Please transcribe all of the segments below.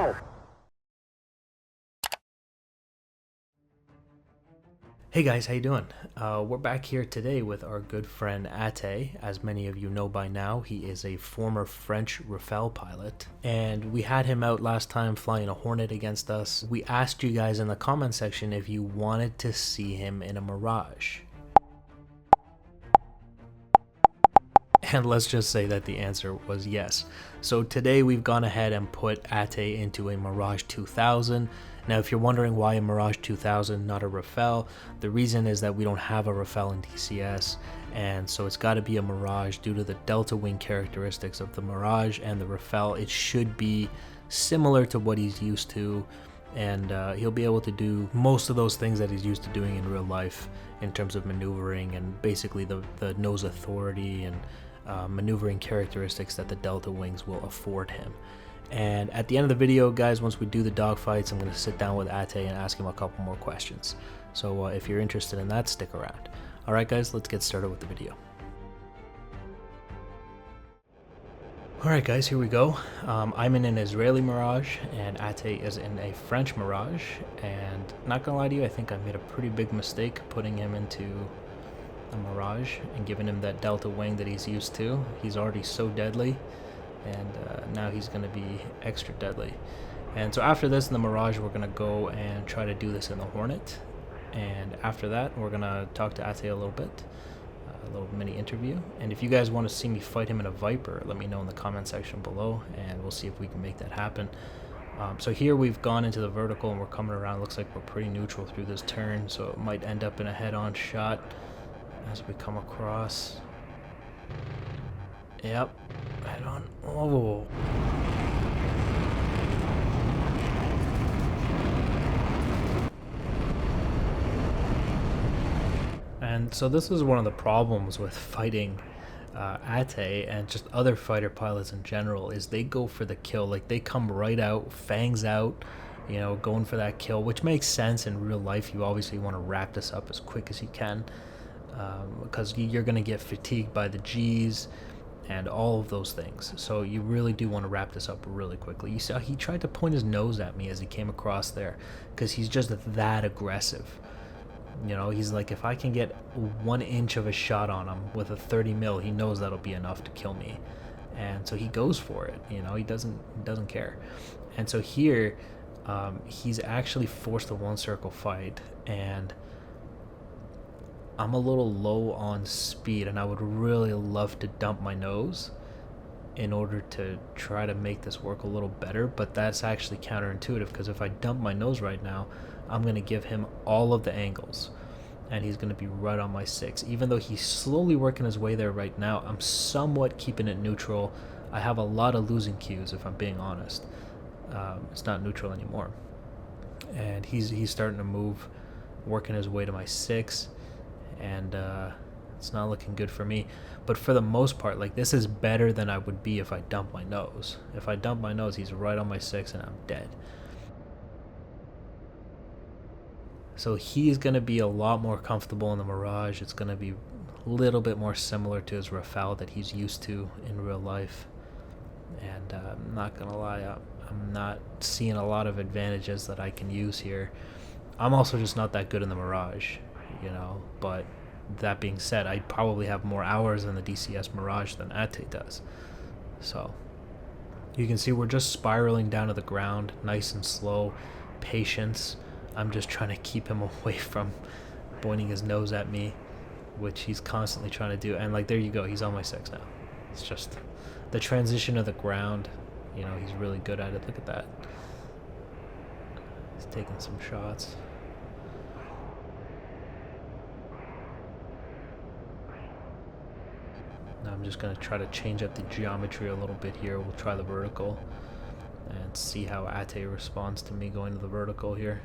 go! Hey guys, how you doing? We're back here today with our good friend Ate. As many of you know by now, he is a former French Rafale pilot, and we had him out last time flying a Hornet against us. We asked you guys in the comment section if you wanted to see him in a Mirage. And let's just say that the answer was yes. So today we've gone ahead and put Ate into a Mirage 2000. Now if you're wondering why a Mirage 2000, not a Rafale, the reason is that we don't have a Rafale in DCS, and so it's got to be a Mirage due to the delta wing characteristics of the Mirage and the Rafale. It should be similar to what he's used to, and he'll be able to do most of those things that he's used to doing in real life in terms of maneuvering and basically the nose authority and maneuvering characteristics that the delta wings will afford him. And at the end of the video, guys, once we do the dogfights, I'm going to sit down with Ate and ask him a couple more questions. So if you're interested in that, stick around. Alright guys, let's get started with the video. Alright guys, here we go. I'm in an Israeli Mirage and Ate is in a French Mirage, and not gonna lie to you, I think I made a pretty big mistake putting him into a Mirage and giving him that delta wing that he's used to. He's already so deadly, and now he's going to be extra deadly. And so after this in the Mirage, we're going to go and try to do this in the Hornet, and after that we're going to talk to Ate a little bit, a little mini interview. And if you guys want to see me fight him in a Viper, let me know in the comment section below and we'll see if we can make that happen. So here we've gone into the vertical and we're coming around. Looks like we're pretty neutral through this turn, so it might end up in a head-on shot as we come across. Yep, head on. Oh. And so this is one of the problems with fighting Ate and just other fighter pilots in general, is they go for the kill. Like, they come right out, fangs out, you know, going for that kill, which makes sense in real life. You obviously want to wrap this up as quick as you can, because you're going to get fatigued by the G's and all of those things. So you really do want to wrap this up really quickly. You saw he tried to point his nose at me as he came across there, because he's just that aggressive. You know, he's like, if I can get 1 inch of a shot on him with a 30 mil, he knows that'll be enough to kill me. And so he goes for it, you know, he doesn't care. And so here, he's actually forced a one circle fight, and I'm a little low on speed, and I would really love to dump my nose in order to try to make this work a little better, but that's actually counterintuitive, because if I dump my nose right now, I'm going to give him all of the angles, and he's going to be right on my 6. Even though he's slowly working his way there right now, I'm somewhat keeping it neutral. I have a lot of losing cues, if I'm being honest. It's not neutral anymore, and he's starting to move, working his way to my 6. And it's not looking good for me. But for the most part, like, this is better than I would be if I dump my nose. If I dump my nose, he's right on my 6 and I'm dead. So he's going to be a lot more comfortable in the Mirage. It's going to be a little bit more similar to his Rafale that he's used to in real life. And I'm not going to lie, I'm not seeing a lot of advantages that I can use here. I'm also just not that good in the Mirage, you know, but that being said, I probably have more hours in the DCS Mirage than Ate does. So you can see we're just spiraling down to the ground, nice and slow, patience. I'm just trying to keep him away from pointing his nose at me, which he's constantly trying to do. And like, there you go, he's on my 6 now. It's just the transition of the ground, you know, he's really good at it. Look at that. He's taking some shots. Now I'm just going to try to change up the geometry a little bit here. We'll try the vertical and see how Ate responds to me going to the vertical here.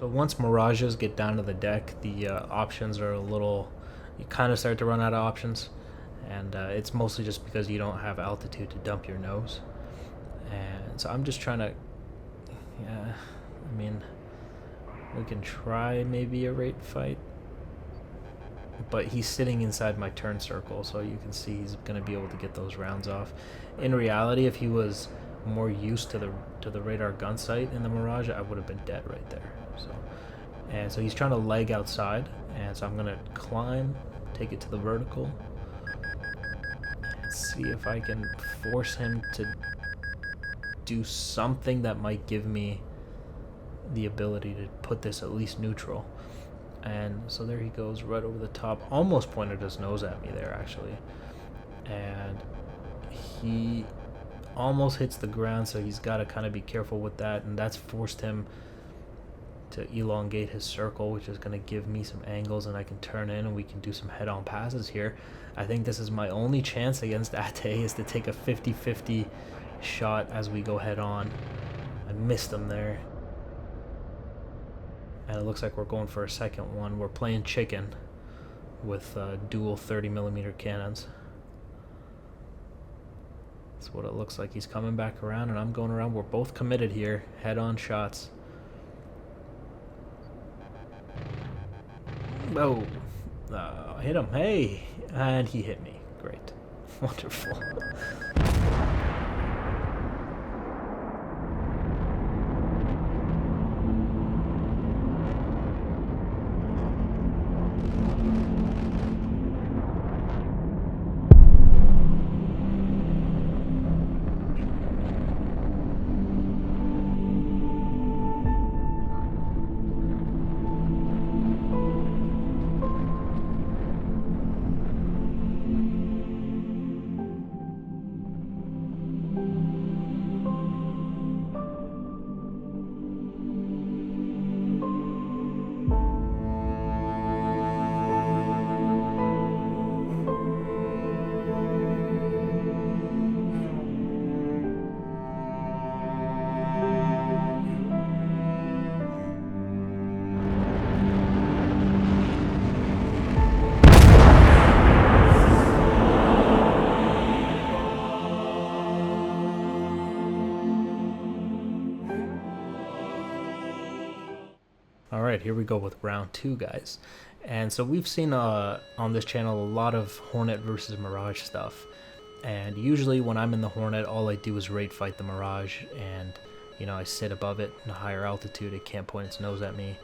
So once Mirages get down to the deck, the options are a little, you kind of start to run out of options, and it's mostly just because you don't have altitude to dump your nose. And so I'm just trying to, yeah, I mean, we can try maybe a rate fight, but he's sitting inside my turn circle, so you can see he's going to be able to get those rounds off. In reality, if he was more used to the radar gun sight in the Mirage, I would have been dead right there. So he's trying to leg outside, and so I'm gonna climb, take it to the vertical, and see if I can force him to do something that might give me the ability to put this at least neutral. And so there he goes, right over the top, almost pointed his nose at me there actually, and he almost hits the ground, so he's got to kind of be careful with that, and that's forced him to elongate his circle, which is going to give me some angles, and I can turn in and we can do some head-on passes here. I think this is my only chance against A-18C, is to take a 50-50 shot as we go head-on. I missed him there, and it looks like we're going for a second one. We're playing chicken with dual 30mm cannons. That's what it looks like. He's coming back around and I'm going around. We're both committed here. Head-on shots. Oh, hit him. Hey! And he hit me. Great. Wonderful. Alright, here we go with round 2, guys. And so we've seen on this channel a lot of Hornet versus Mirage stuff. And usually when I'm in the Hornet, all I do is rate fight the Mirage, and you know, I sit above it in a higher altitude. It can't point its nose at me.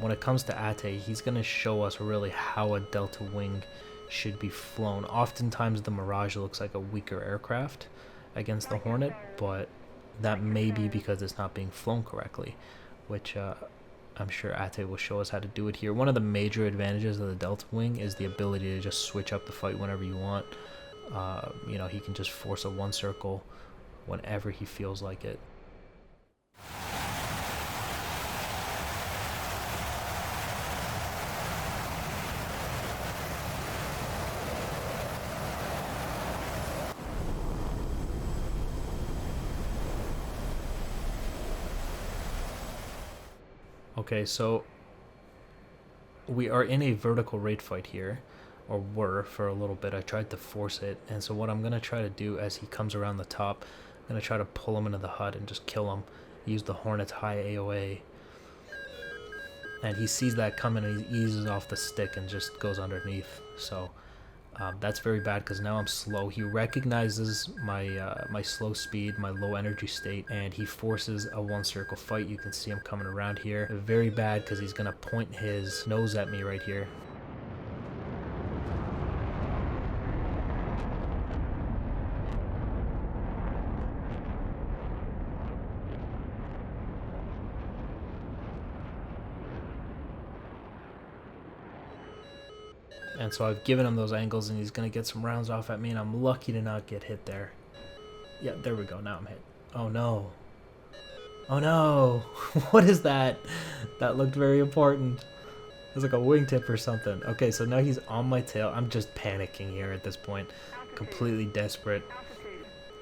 When it comes to A-18C, he's going to show us really how a Delta Wing should be flown. Oftentimes the Mirage looks like a weaker aircraft against the Hornet, but that may be because it's not being flown correctly, which I'm sure A-18C will show us how to do it here. One of the major advantages of the Delta Wing is the ability to just switch up the fight whenever you want. You know, he can just force a one circle whenever he feels like it. Okay, so we are in a vertical rate fight here, or were for a little bit. I tried to force it, and so what I'm going to try to do as he comes around the top, I'm going to try to pull him into the HUD and just kill him. Use the Hornet's high AOA. And he sees that coming and he eases off the stick and just goes underneath. So that's very bad because now I'm slow. He recognizes my my slow speed, my low energy state, and he forces a one circle fight. You can see him coming around here. Very bad because he's going to point his nose at me right here. And so I've given him those angles and he's going to get some rounds off at me, and I'm lucky to not get hit there. Yeah, there we go. Now I'm hit. Oh no. Oh no. What is that? That looked very important. It's like a wingtip or something. Okay, so now he's on my tail. I'm just panicking here at this point. Completely desperate.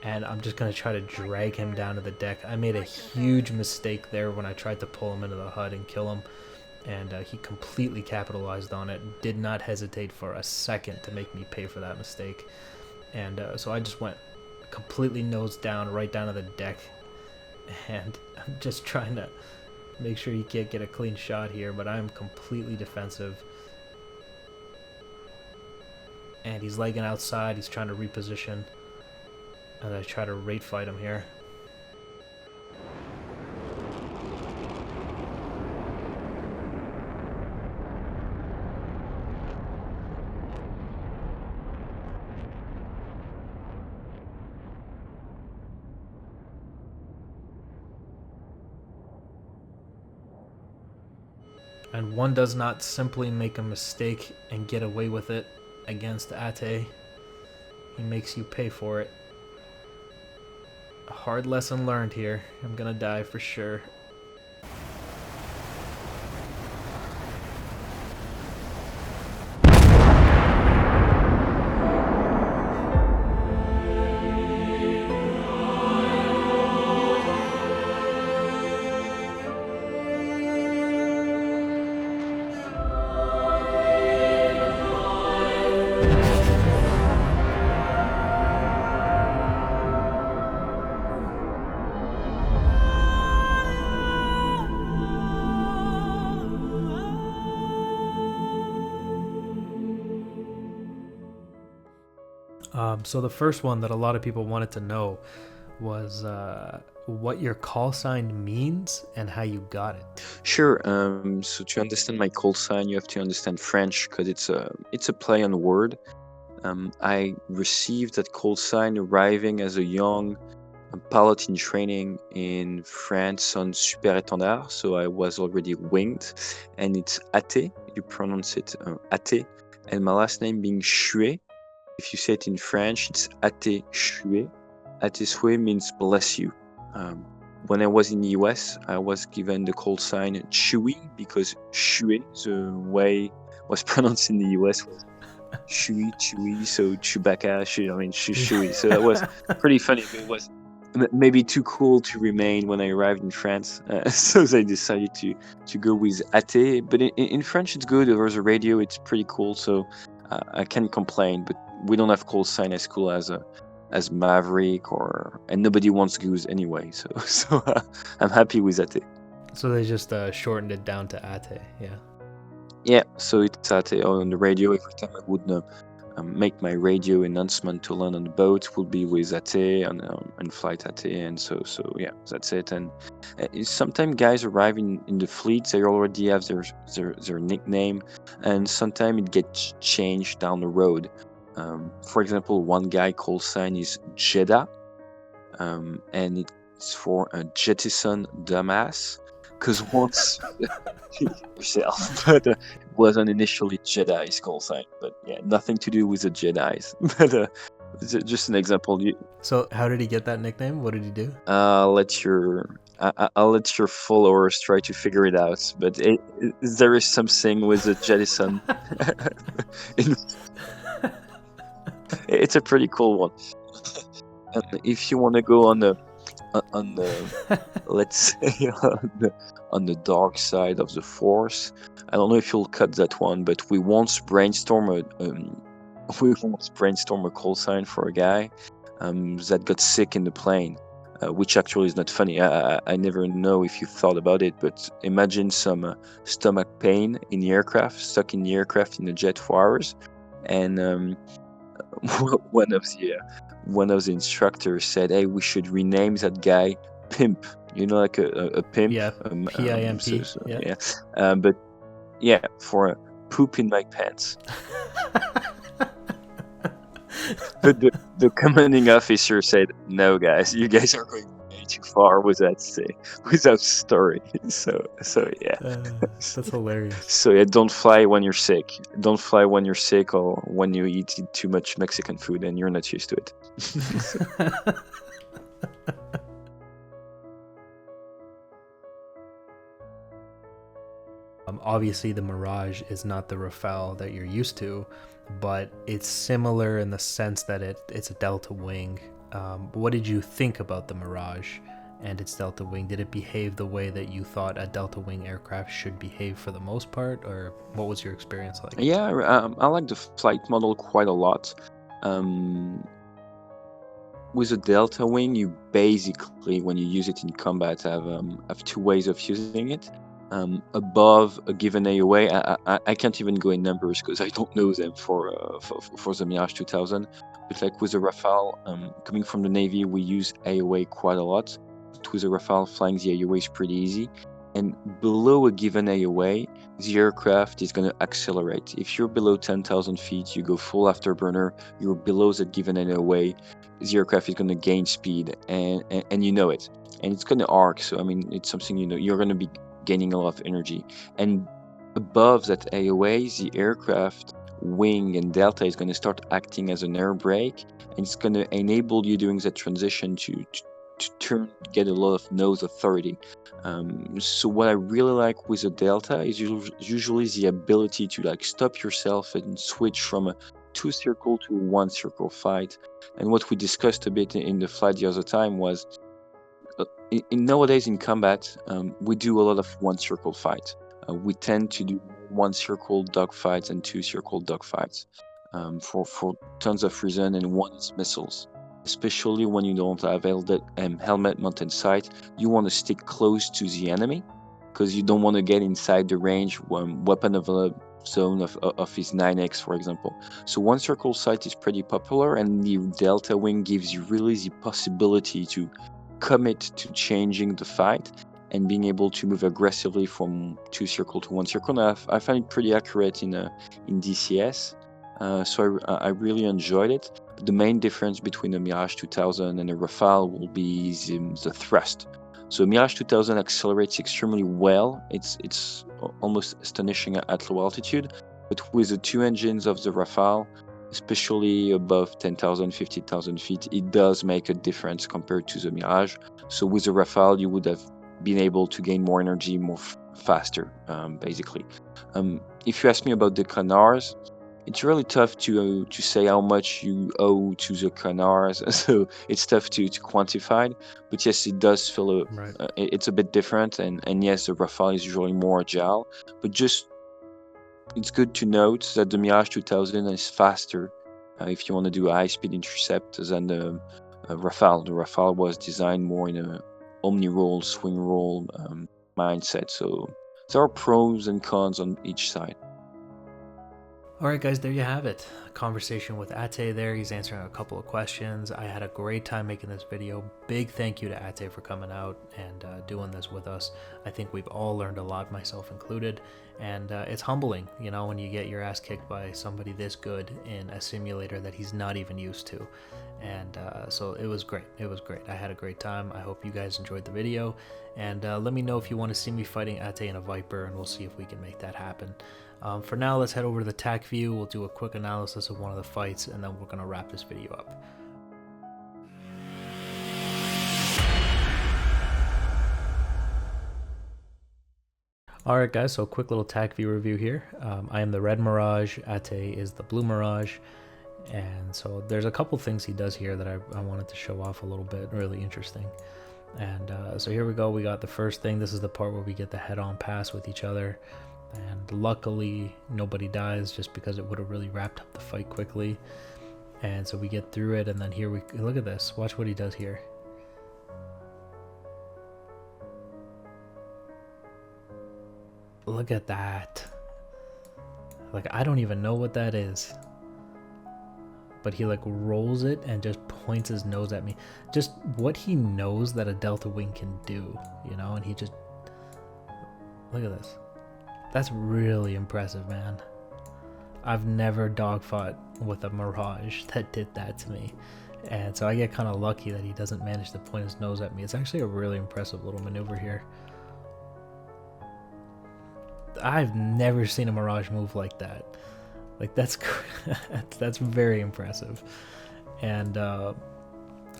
and I'm just going to try to drag him down to the deck. I made a huge mistake there when I tried to pull him into the HUD and kill him, and he completely capitalized on it. Did not hesitate for a second to make me pay for that mistake. And so I just went completely nose down, right down to the deck, and I'm just trying to make sure he can't get a clean shot here, but I'm completely defensive. And he's legging outside, he's trying to reposition, and I try to rate fight him here. And one does not simply make a mistake and get away with it against Ate. He makes you pay for it. A hard lesson learned here. I'm gonna die for sure. So the first one that a lot of people wanted to know was what your call sign means and how you got it. Sure. So to understand my call sign, you have to understand French because it's a play on word. I received that call sign arriving as a young pilot in training in France on Super Étendard, so I was already winged, and it's Ate. You pronounce it Ate, and my last name being Chouet. If you say it in French, it's Ate Chouet. Ate Chouet means bless you. When I was in the US, I was given the call sign Chewy because Chouet, the way was pronounced in the US, was Chewy, so Chewbacca, Chewy. So that was pretty funny. But it was maybe too cool to remain when I arrived in France. So I decided to go with Ate. But in French, it's good. There's a radio. It's pretty cool. So I can't complain. But we don't have call sign as cool as Maverick and nobody wants Goose anyway. So I'm happy with Ate. So they just shortened it down to Ate, yeah. Yeah, so it's Ate on the radio. Every time I would make my radio announcement to land on the boat would be with Ate and flight Ate, and so yeah, that's it. And sometimes guys arrive in the fleet, they already have their nickname, and sometimes it gets changed down the road. For example, one guy call sign is Jeddah, and it's for a jettison dumbass. Because once yourself, but it wasn't initially Jedi's call sign. But yeah, nothing to do with the Jedi's. But just an example. So how did he get that nickname? What did he do? I'll let your followers try to figure it out. But there is something with the jettison. It's a pretty cool one. And if you want to go on the let's say on the dark side of the force, I don't know if you'll cut that one, but we once brainstorm a call sign for a guy that got sick in the plane, which actually is not funny. I never know if you thought about it, but imagine some stomach pain in the aircraft, stuck in the aircraft in the jet for hours, and one of the instructors said, "Hey, we should rename that guy Pimp." You know, like a pimp. Yeah, P-I-M-P. Yeah. But yeah, for poop in my pants. But the commanding officer said, "No, guys, you guys are going way too far with that story." So yeah. That's hilarious. So yeah, don't fly when you're sick. Don't fly when you're sick or when you eat too much Mexican food and you're not used to it. Obviously, the Mirage is not the Rafale that you're used to, but it's similar in the sense that it's a delta wing. What did you think about the Mirage and its Delta Wing? Did it behave the way that you thought a Delta Wing aircraft should behave for the most part, or what was your experience like? Yeah, I like the flight model quite a lot. With a Delta Wing, you basically, when you use it in combat, have two ways of using it. Above a given AOA, I can't even go in numbers because I don't know them for the Mirage 2000. But like with the Rafale, coming from the Navy, we use AOA quite a lot. But with the Rafale, flying the AOA is pretty easy. And below a given AOA, the aircraft is going to accelerate. If you're below 10,000 feet, you go full afterburner. You're below that given AOA, the aircraft is going to gain speed, and you know it. And it's going to arc. So I mean, it's something you know. You're going to be gaining a lot of energy. And above that AOA, the aircraft wing and delta is going to start acting as an air brake, and it's going to enable you during that transition to get a lot of nose authority. So what I really like with a delta is usually the ability to like stop yourself and switch from a 2-circle to a 1-circle fight. And what we discussed a bit in the flight the other time was nowadays in combat, we do a lot of 1-circle fight. We tend to do 1-circle dogfights and 2-circle dogfights for tons of reasons, and one is missiles. Especially when you don't have helmet mounted sight, you want to stick close to the enemy because you don't want to get inside the range weapon of a zone of his 9x, for example. So 1-circle sight is pretty popular, and the Delta Wing gives you really the possibility to commit to changing the fight and being able to move aggressively from 2-circle to 1-circle. And I find it pretty accurate in DCS, so I really enjoyed it. But the main difference between the Mirage 2000 and the Rafale will be the thrust. So Mirage 2000 accelerates extremely well. It's almost astonishing at low altitude, but with the two engines of the Rafale, especially above 10,000, 50,000 feet, it does make a difference compared to the Mirage. So with the Rafale, you would have been able to gain more energy faster, basically. If you ask me about the canards, it's really tough to say how much you owe to the canards, so it's tough to quantify. But yes, it does feel Right. It's a bit different, and yes, the Rafale is usually more agile. But just it's good to note that the Mirage 2000 is faster if you want to do a high-speed intercept than the Rafale. The Rafale was designed more in a omni-roll, swing roll mindset. So there are pros and cons on each side. Alright guys, there you have it. A conversation with Ate there. He's answering a couple of questions. I had a great time making this video. Big thank you to Ate for coming out and doing this with us. I think we've all learned a lot, myself included. And it's humbling, you know, when you get your ass kicked by somebody this good in a simulator that he's not even used to. And so it was great. It was great. I had a great time. I hope you guys enjoyed the video. And let me know if you want to see me fighting Ate in a Viper, and we'll see if we can make that happen. For now, let's head over to the TAC view. We'll do a quick analysis of one of the fights, and then we're going to wrap this video up. Alright guys, so quick little TAC view review here. I am the red Mirage, Ate is the blue Mirage, and so there's a couple things he does here that I wanted to show off a little bit, really interesting. And so here we go, we got the first thing. This is the part where we get the head-on pass with each other. And luckily nobody dies, just because it would have really wrapped up the fight quickly. And so we get through it, and then here we look at this. Watch what he does here. Look at that. Like, I don't even know what that is, but he like rolls it and just points his nose at me. Just what he knows that a Delta Wing can do, you know. And he just, look at this. That's really impressive, man. I've never dogfought with a Mirage that did that to me. And so I get kind of lucky that he doesn't manage to point his nose at me. It's actually a really impressive little maneuver here. I've never seen a Mirage move like that. Like, that's that's very impressive. And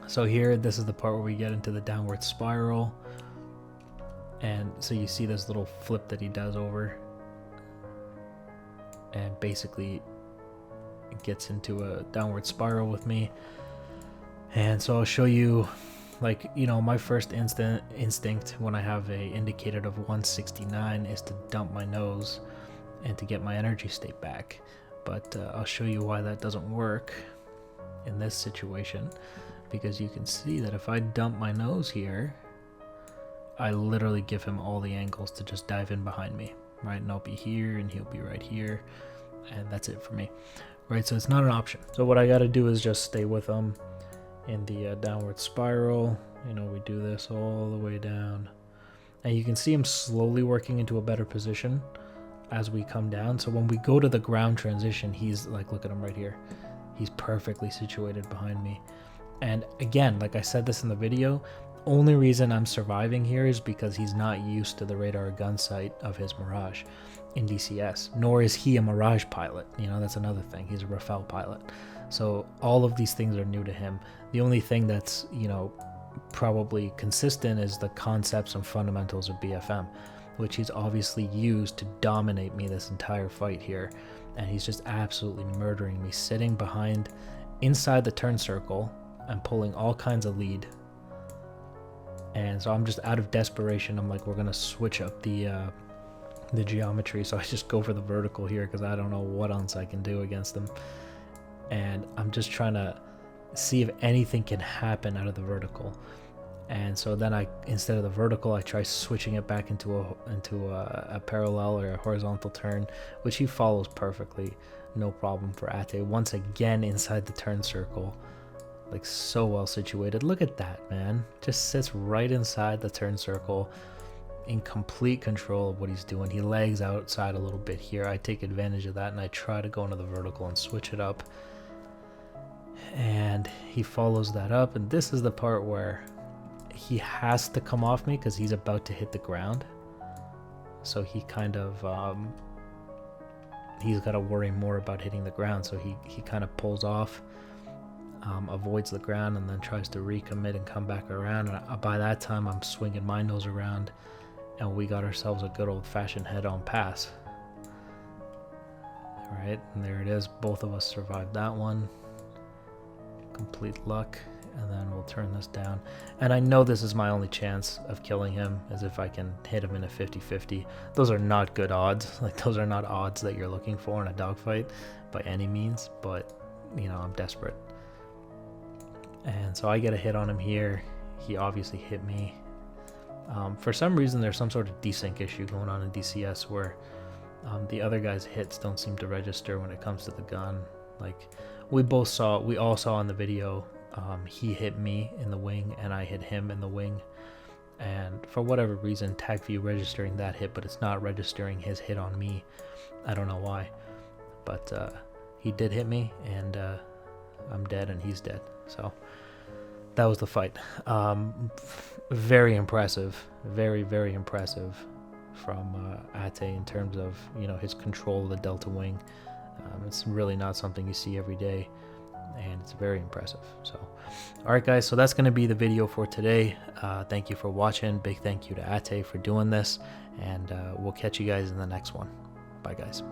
so here, this is the part where we get into the downward spiral. And so you see this little flip that he does over, and basically it gets into a downward spiral with me. And so I'll show you, like, you know, my first instinct when I have a indicator of 169 is to dump my nose and to get my energy state back. But I'll show you why that doesn't work in this situation, because you can see that if I dump my nose here, I literally give him all the angles to just dive in behind me, right? And I'll be here and he'll be right here, and that's it for me, right? So it's not an option. So what I got to do is just stay with him in the downward spiral. You know, we do this all the way down, and you can see him slowly working into a better position as we come down. So when we go to the ground transition, he's like, look at him right here, he's perfectly situated behind me. And again, like I said this in the video, only reason I'm surviving here is because he's not used to the radar gun sight of his Mirage in DCS, nor is he a Mirage pilot. You know, that's another thing, he's a Rafale pilot. So all of these things are new to him. The only thing that's, you know, probably consistent is the concepts and fundamentals of BFM, which he's obviously used to dominate me this entire fight here. And he's just absolutely murdering me, sitting behind inside the turn circle and pulling all kinds of lead. And so I'm just out of desperation, I'm like, we're gonna switch up the geometry. So I just go for the vertical here because I don't know what else I can do against him. And I'm just trying to see if anything can happen out of the vertical. And so then instead of the vertical, I try switching it back into a parallel or a horizontal turn, which he follows perfectly, no problem for Ate. Once again inside the turn circle, like so well situated. Look at that, man. Just sits right inside the turn circle, in complete control of what he's doing. He lags outside a little bit here. I take advantage of that and I try to go into the vertical and switch it up. And he follows that up, and this is the part where he has to come off me because he's about to hit the ground. So he kind of he's got to worry more about hitting the ground, so he kind of pulls off, avoids the ground, and then tries to recommit and come back around. And by that time I'm swinging my nose around, and we got ourselves a good old-fashioned head-on pass. All right, and there it is. Both of us survived that one. Complete luck. And then we'll turn this down. And I know this is my only chance of killing him, as if I can hit him in a 50-50. Those are not good odds. Like, those are not odds that you're looking for in a dogfight by any means. But, you know, I'm desperate. And so I get a hit on him here. He obviously hit me. For some reason, there's some sort of desync issue going on in DCS where the other guy's hits don't seem to register when it comes to the gun. Like, we all saw in the video, he hit me in the wing and I hit him in the wing, and for whatever reason TagView registering that hit, but it's not registering his hit on me. I don't know why, but he did hit me, and I'm dead and he's dead. So that was the fight. Very impressive, very, very impressive from Ate in terms of, you know, his control of the delta wing. It's really not something you see every day, and it's very impressive. So alright guys, so that's going to be the video for today. Thank you for watching. Big thank you to Ate for doing this, and we'll catch you guys in the next one. Bye guys.